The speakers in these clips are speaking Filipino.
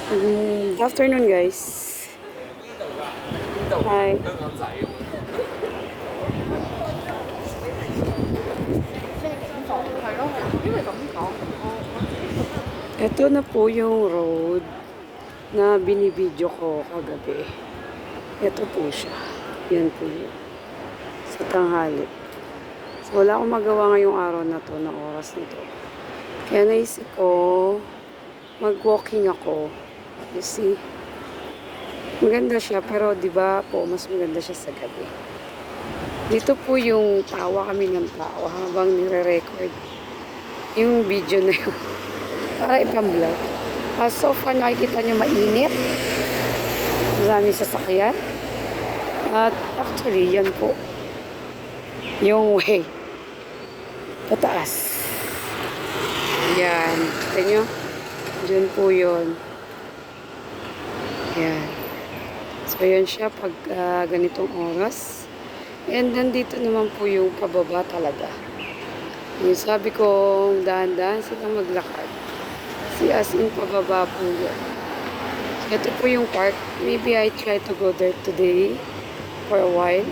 Good afternoon, guys. Hi. Ito na po yung road na binibidyo ko kagabi. Ito po siya. Yan po yun. Sa tanghali. So, wala akong magawa ngayong araw na to, na oras na to. Kaya naisip ko, mag-walking ako. You see? Maganda siya, pero di ba po, mas maganda siya sa gabi. Dito po yung tawa kami ng tao habang nire-record yung video na yun. Para ipang-vlog. So far, nakikita nyo mainit. Maraming sasakyan. At actually, yan po. Yung way. Pataas. Yan. Kita nyo? Diyan po yun. Yan. So, yan siya pag ganitong oras. And nandito naman po yung pababa talaga. Yung sabi ko, dahan-dahan silang maglakad. Si as in pababa po yun. So, ito po yung park. Maybe I try to go there today for a while.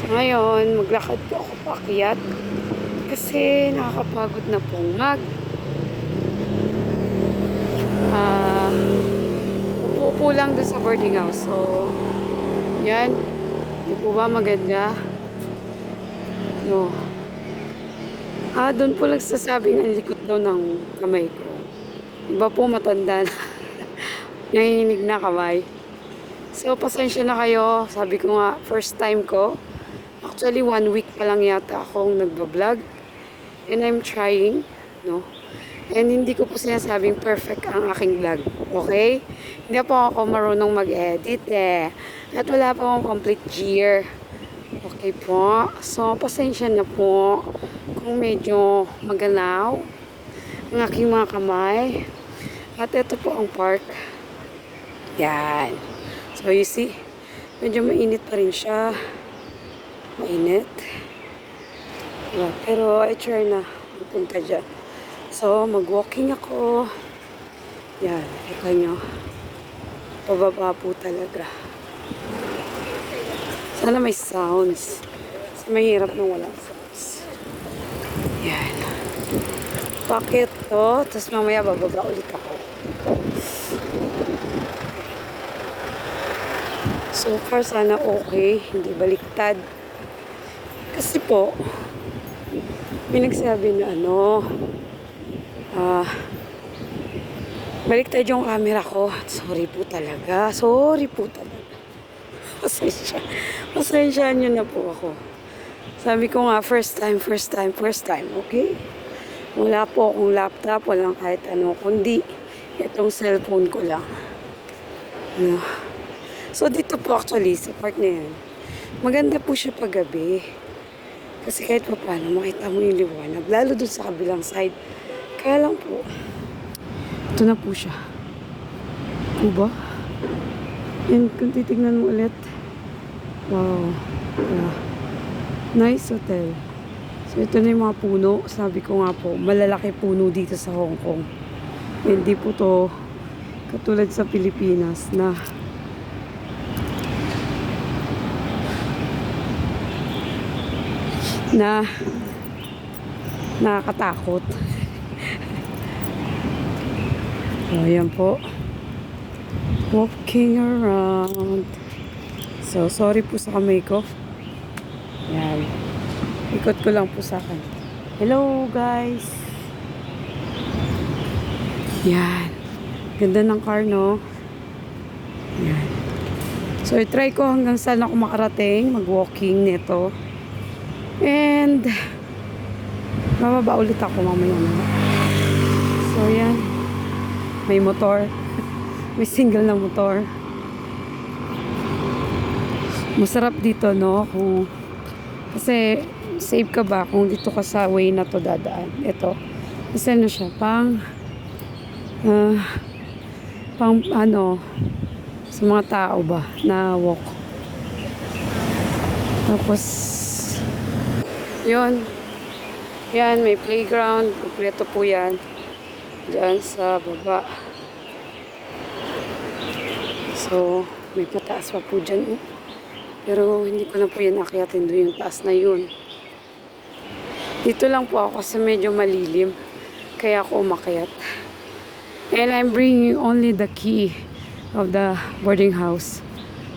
So, ngayon, maglakad po ako paakyat. Kasi nakakapagod na pong upo lang doon sa boarding house. So, yan. Hindi po ba maganda? No. Doon po lang sasabing ang likot daw ng kamay ko. Iba po matanda na. Nanginginig na kamay. So, pasensya na kayo. Sabi ko nga, first time ko. Actually, 1 week pa lang yata akong nagbablog. And I'm trying, no? And hindi ko po sinasabing perfect ang aking vlog. Okay? Hindi po ako marunong mag-edit eh. At wala pa akong complete gear. Okay po. So, pasensya na po kung medyo maganaw ang aking mga kamay. At ito po ang park. Yan. So, you see, medyo mainit pa rin siya. Mainit. Diba? Pero, I try na pupunta dyan. So, mag-walking ako. Yan. Kita nyo. Pababa po talaga. Sana may sounds. Kasi mahirap nung walang sounds. Yan. Bakit to? Tapos mamaya bababa ulit ako. So far, sana okay. Hindi baliktad. Kasi po, may nagsabi na baliktad yung camera ko. Sorry po talaga. Sorry po talaga. Pasensya nyo na po ako. Sabi ko nga, first time. Okay? Wala po akong laptop. Walang kahit ano. Kundi, itong cellphone ko lang. Ano? So, dito po actually, sa park na yan, maganda po siya paggabi. Kasi kahit pa paano, makita mo yung liwanag. Lalo dun sa kabilang side. Kaya lang po, ito na po siya. Diba? And kung titignan mo ulit, wow. Yeah. Nice hotel. So, ito na yung mga puno. Sabi ko nga po, malalaki puno dito sa Hong Kong. Hindi po to katulad sa Pilipinas na nakakatakot. So, ayan po. Walking around. So, sorry po sa kamay ko. Yan. Ikot ko lang po sa akin. Hello, guys. Yan. Ganda ng car, no? Yan. So, i-try ko hanggang saan ako makarating. Mag-walking nito. And, bababa ulit ako mamaya na. So, yan. May motor. May single na motor. Masarap dito, no? Kasi safe ka ba kung dito ka sa way na to dadaan. Ito. Kasi ano siya, pang sa mga tao ba na walk. Tapos yun. Yan, may playground. Kompleto po yan. Diyan sa baba. So, may pataas pa po dyan. Pero hindi ko na po yan akyatin doon yung taas na yun. Dito lang po ako kasi medyo malilim. Kaya ako umakyat. And I'm bringing only the key of the boarding house.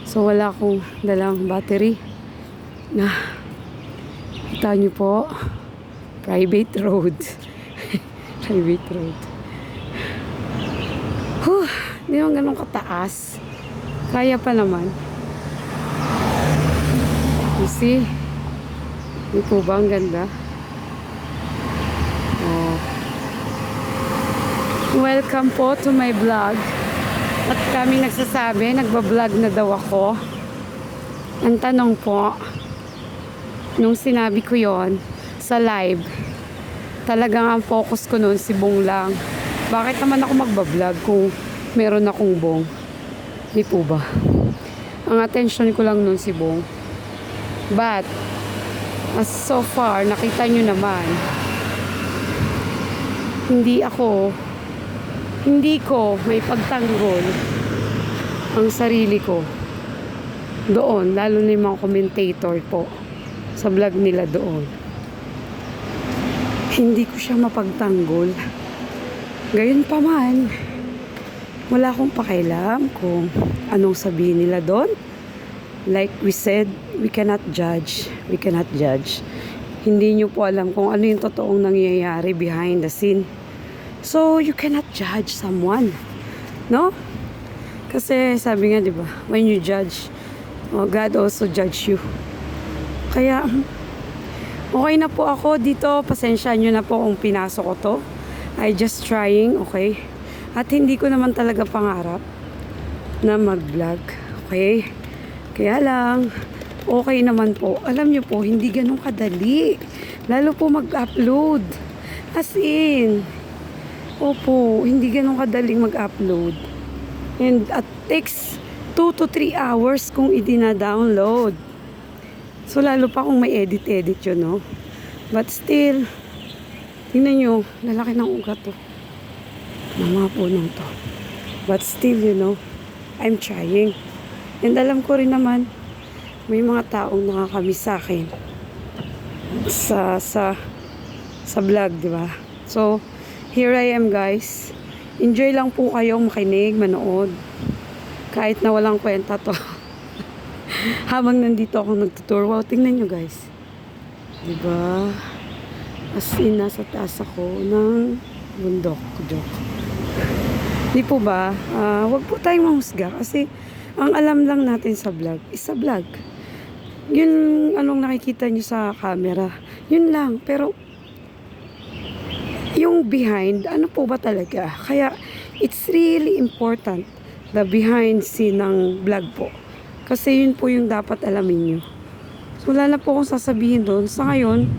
So, wala akong dalang battery. Na, kita nyo po, private road. Private road. Hindi naman ganun kataas. Kaya pa naman. You see? Hindi po ba ang ganda? Oh. Welcome po to my vlog. At kami nagsasabi, nagbablog na daw ako. Ang tanong po, nung sinabi ko yon sa live, talagang ang focus ko noon si Bong lang. Bakit naman ako magbablog kung meron akong Bong? Di po ba? Ang attention ko lang noon si Bong. But, as so far, nakita nyo naman, hindi ko may pagtanggol ang sarili ko doon, lalo na yung mga commentator po sa vlog nila doon. Hindi ko siya mapagtanggol. Gayon pa man, wala akong pakialam kung anong sabihin nila doon. Like we said, we cannot judge. We cannot judge. Hindi nyo po alam kung ano yung totoong nangyayari behind the scene. So, you cannot judge someone. No? Kasi sabi nga, di ba, when you judge, God also judge you. Kaya, okay na po ako dito. Pasensya nyo na po kung pinasok ko to. I just trying, okay? At hindi ko naman talaga pangarap na mag-vlog. Okay? Kaya lang, okay naman po. Alam nyo po, hindi ganun kadali. Lalo po mag-upload. As in, opo, hindi ganun kadaling mag-upload. And it takes 2 to 3 hours kung i-download. So, lalo pa kung may edit-edit yun, no? But still, tingnan nyo, lalaki ng ugat to. Ng mga punong to. But still, you know, I'm trying. And alam ko rin naman, may mga taong nakakamiss sa akin sa vlog, di ba? So, here I am, guys. Enjoy lang po kayong makinig, manood. Kahit na walang kwenta to. Habang nandito ako nagtutour. Wow, tingnan nyo, guys. Di ba? As in, nasa taas ako ng bundok. Joke. Di po ba? Wag po tayong mahusga kasi ang alam lang natin sa vlog is sa vlog. Yun, anong nakikita nyo sa camera, yun lang. Pero, yung behind, ano po ba talaga? Kaya, it's really important, the behind scene ng vlog po. Kasi yun po yung dapat alamin nyo. So, wala na po akong sasabihin doon. Sa ngayon,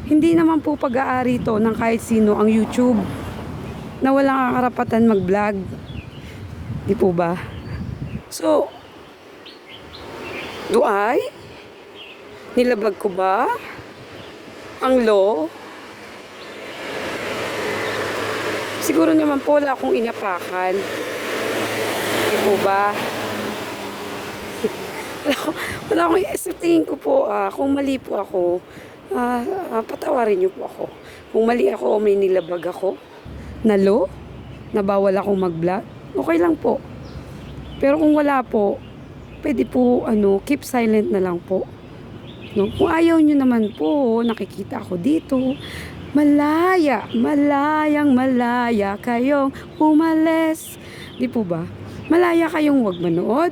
hindi naman po pag-aari to ng kahit sino ang YouTube na walang karapatan mag-vlog. Di po ba? So, do I? Nilabag ko ba ang law? Siguro naman po wala akong inapakan. Di po ba? wala akong tingin ko po, kung mali po ako, patawarin niyo po ako. Kung mali ako, may nilabag ako na law, na bawal akong mag-vlog, okay lang po. Pero kung wala po, pwede po, keep silent na lang po. No? Kung ayaw nyo naman po, nakikita ako dito, malaya kayong umalis. Di po ba? Malaya kayong wag manood,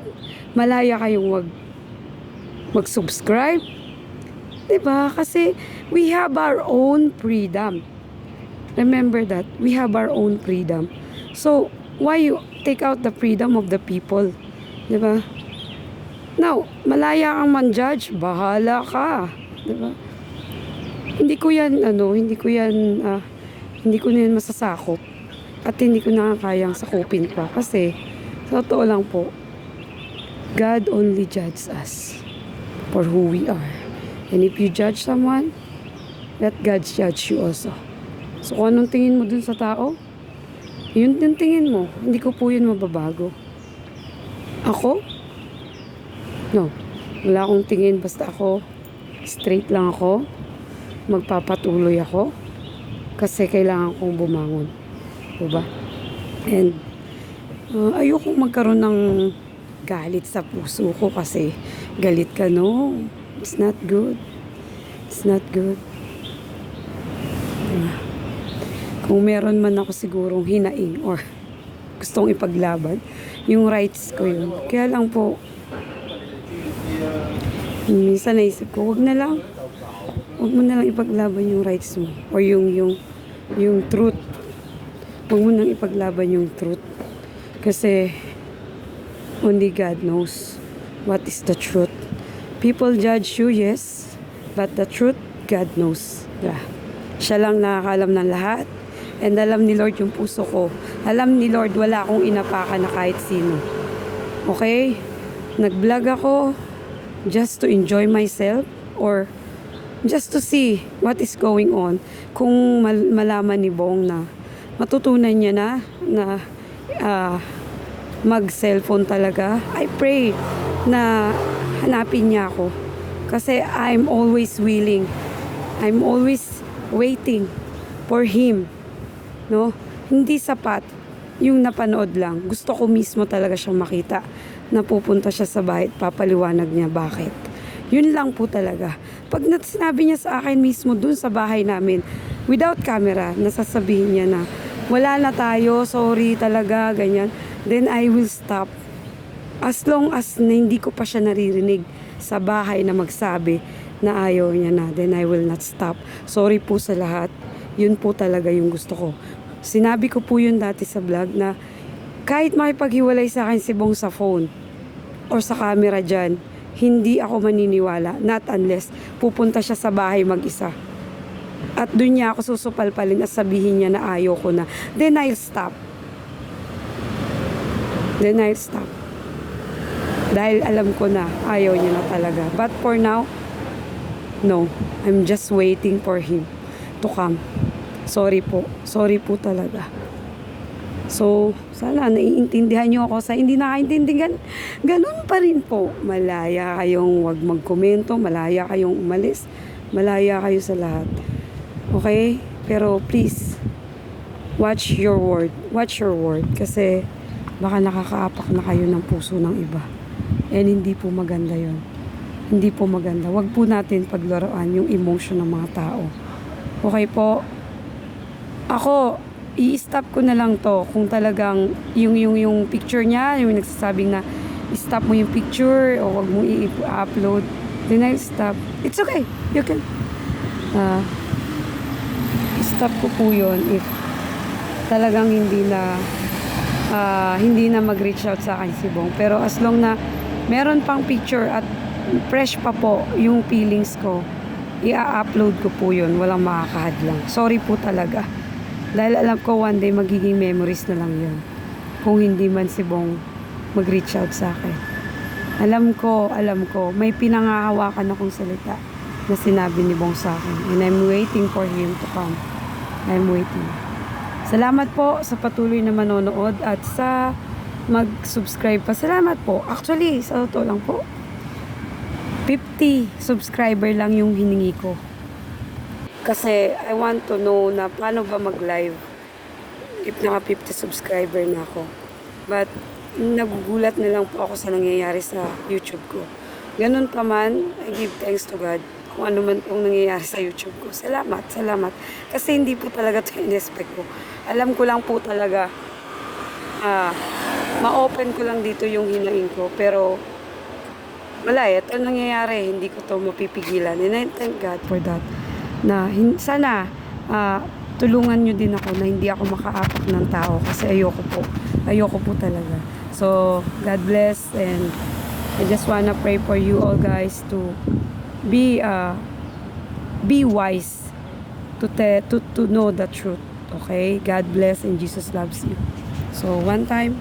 malaya kayong wag mag-subscribe. Di ba? Kasi we have our own freedom. Remember that. We have our own freedom. So, why you take out the freedom of the people? Di ba? Now, malaya kang man-judge, bahala ka. Di ba? Hindi ko na yan masasakop. At hindi ko na kayang sakupin pa. Kasi, sa totoo lang po, God only judges us for who we are. And if you judge someone, let God judge you also. So, kung anong tingin mo dun sa tao, yun yung tingin mo. Hindi ko po yun mababago. Ako? No. Wala akong tingin. Basta ako, straight lang ako. Magpapatuloy ako. Kasi kailangan kong bumangon. Diba? And, ayokong magkaroon ng galit sa puso ko kasi galit ka, no? It's not good. It's not good. Diba? Kung meron man ako sigurong hinaing or gustong ipaglaban, yung rights ko yun. Kaya lang po, minsan naisip ko, wag mo na lang ipaglaban yung rights mo or yung truth. Wag mo nang ipaglaban yung truth. Kasi only God knows what is the truth. People judge you, yes, but the truth, God knows. Yeah. Siya lang nakakalam ng lahat. And alam ni Lord yung puso ko. Alam ni Lord, wala akong inapakan na kahit sino. Okay? Nag-vlog ako just to enjoy myself or just to see what is going on. Kung malaman ni Bong na matutunan niya na mag-cellphone talaga, I pray na hanapin niya ako. Kasi I'm always willing. I'm always waiting for him. No? Hindi sapat yung napanood lang. Gusto ko mismo talaga siyang makita na pupunta siya sa bahay at papaliwanag niya bakit. Yun lang po talaga. Pag sinabi niya sa akin mismo dun sa bahay namin, without camera, nasasabihin niya na wala na tayo, sorry talaga, ganyan, then I will stop. As long as na hindi ko pa siya naririnig sa bahay na magsabi na ayaw niya na, then I will not stop. Sorry po sa lahat. Yun po talaga yung gusto ko. Sinabi ko po yun dati sa vlog na kahit makipaghiwalay sa akin si Bong sa phone or sa camera dyan, hindi ako maniniwala. Not unless pupunta siya sa bahay mag-isa. At dun niya ako susupalpalin at sabihin niya na ayaw ko na. Then I'll stop. Dahil alam ko na ayaw niya na talaga. But for now, no. I'm just waiting for him to come. Sorry po talaga. So, sana naiintindihan niyo ako. Sa hindi nakaintindihan, ganun pa rin po. Malaya kayong wag magkomento, malaya kayong umalis, malaya kayo sa lahat. Okay? Pero please, watch your word. Watch your word. Kasi baka nakakaapak na kayo ng puso ng iba. And hindi po maganda yon. Hindi po maganda. Wag po natin paglaruan yung emotion ng mga tao. Okay po? Ako, i-stop ko na lang to kung talagang yung picture niya, yung nagsasabing na stop mo yung picture o wag mo i-upload, then I'll stop. It's okay. You can stop ko po yun if talagang hindi na mag-reach out sa akin si Bong. Pero as long na meron pang picture at fresh pa po yung feelings ko, i-upload ko po yun. Walang makakahadlang. Sorry po talaga. Dahil alam ko one day magiging memories na lang yun. Kung hindi man si Bong mag-reach out sa akin. Alam ko, may pinangahawakan akong salita na sinabi ni Bong sa akin. And I'm waiting for him to come. I'm waiting. Salamat po sa patuloy na manonood at sa mag-subscribe pa. Salamat po. Actually, sa totoo lang po, 50 subscriber lang yung hiningi ko. Kasi I want to know na paano ba mag-live if naka 50 subscriber na ako. But nagugulat na lang po ako sa nangyayari sa YouTube ko. Ganun pa man, I give thanks to God kung ano man pong nangyayari sa YouTube ko. Salamat. Kasi hindi po talaga ito in-expect ko. Alam ko lang po talaga, ma-open ko lang dito yung hinaing ko. Pero wala, ito nangyayari. Hindi ko to mapipigilan. And I thank God for that. Na sana tulungan nyo din ako na hindi ako makaapak ng tao kasi ayoko po talaga. So God bless, and I just wanna pray for you all guys to be wise to know the truth. Okay, God bless and Jesus loves you. So one time